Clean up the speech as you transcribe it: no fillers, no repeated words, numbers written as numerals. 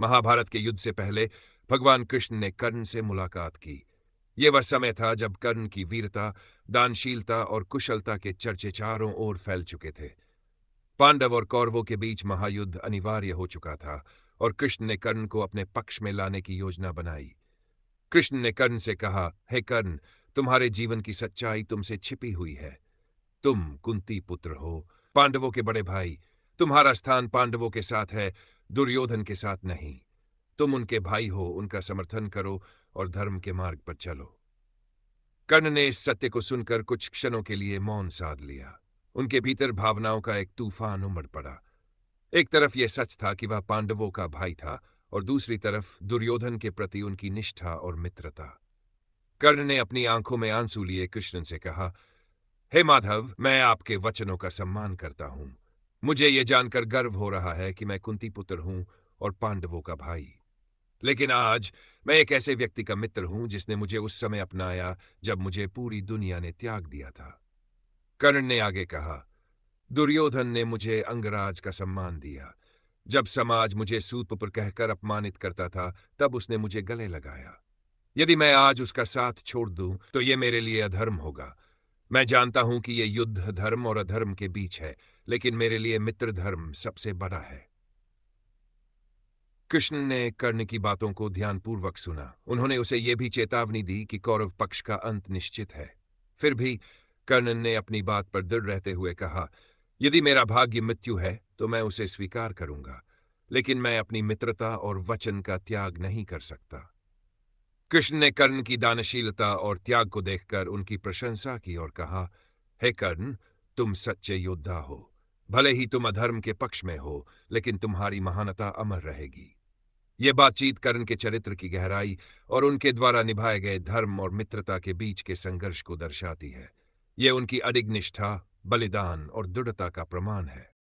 महाभारत के युद्ध से पहले भगवान कृष्ण ने कर्ण से मुलाकात की। ये वह समय था जब कर्ण की वीरता, दानशीलता और कुशलता के चर्चे चारों ओर फैल चुके थे। पांडव और कौरवों के बीच महायुद्ध अनिवार्य हो चुका था और कृष्ण ने कर्ण को अपने पक्ष में लाने की योजना बनाई। कृष्ण ने कर्ण से कहा, हे कर्ण, तुम्हारे जीवन की सच्चाई तुमसे छिपी हुई है। तुम कुंती पुत्र हो, पांडवों के बड़े भाई। तुम्हारा स्थान पांडवों के साथ है, दुर्योधन के साथ नहीं। तुम उनके भाई हो, उनका समर्थन करो और धर्म के मार्ग पर चलो। कर्ण ने इस सत्य को सुनकर कुछ क्षणों के लिए मौन साध लिया। उनके भीतर भावनाओं का एक तूफान उमड़ पड़ा। एक तरफ यह सच था कि वह पांडवों का भाई था और दूसरी तरफ दुर्योधन के प्रति उनकी निष्ठा और मित्रता। कर्ण ने अपनी आंखों में आंसू लिए कृष्ण से कहा, हे माधव, मैं आपके वचनों का सम्मान करता हूं। मुझे यह जानकर गर्व हो रहा है कि मैं कुंती पुत्र हूं और पांडवों का भाई। लेकिन आज मैं एक ऐसे व्यक्ति का मित्र हूं जिसने मुझे उस समय अपनाया जब मुझे पूरी दुनिया ने त्याग दिया था। कर्ण ने आगे कहा, दुर्योधन ने मुझे अंगराज का सम्मान दिया। जब समाज मुझे सूतपुत्र कहकर अपमानित करता था, तब उसने मुझे गले लगाया। यदि मैं आज उसका साथ छोड़ दूं, तो यह मेरे लिए अधर्म होगा। मैं जानता हूं कि यह युद्ध धर्म और अधर्म के बीच है, लेकिन मेरे लिए मित्र धर्म सबसे बड़ा है। कृष्ण ने कर्ण की बातों को ध्यानपूर्वक सुना। उन्होंने उसे यह भी चेतावनी दी कि कौरव पक्ष का अंत निश्चित है। फिर भी कर्ण ने अपनी बात पर दृढ़ रहते हुए कहा, यदि मेरा भाग्य मृत्यु है तो मैं उसे स्वीकार करूंगा, लेकिन मैं अपनी मित्रता और वचन का त्याग नहीं कर सकता। कृष्ण ने कर्ण की दानशीलता और त्याग को देखकर उनकी प्रशंसा की और कहा, हे कर्ण, तुम सच्चे योद्धा हो। भले ही तुम अधर्म के पक्ष में हो, लेकिन तुम्हारी महानता अमर रहेगी। ये बातचीत कर्ण के चरित्र की गहराई और उनके द्वारा निभाए गए धर्म और मित्रता के बीच के संघर्ष को दर्शाती है। ये उनकी अडिग निष्ठा, बलिदान और दृढ़ता का प्रमाण है।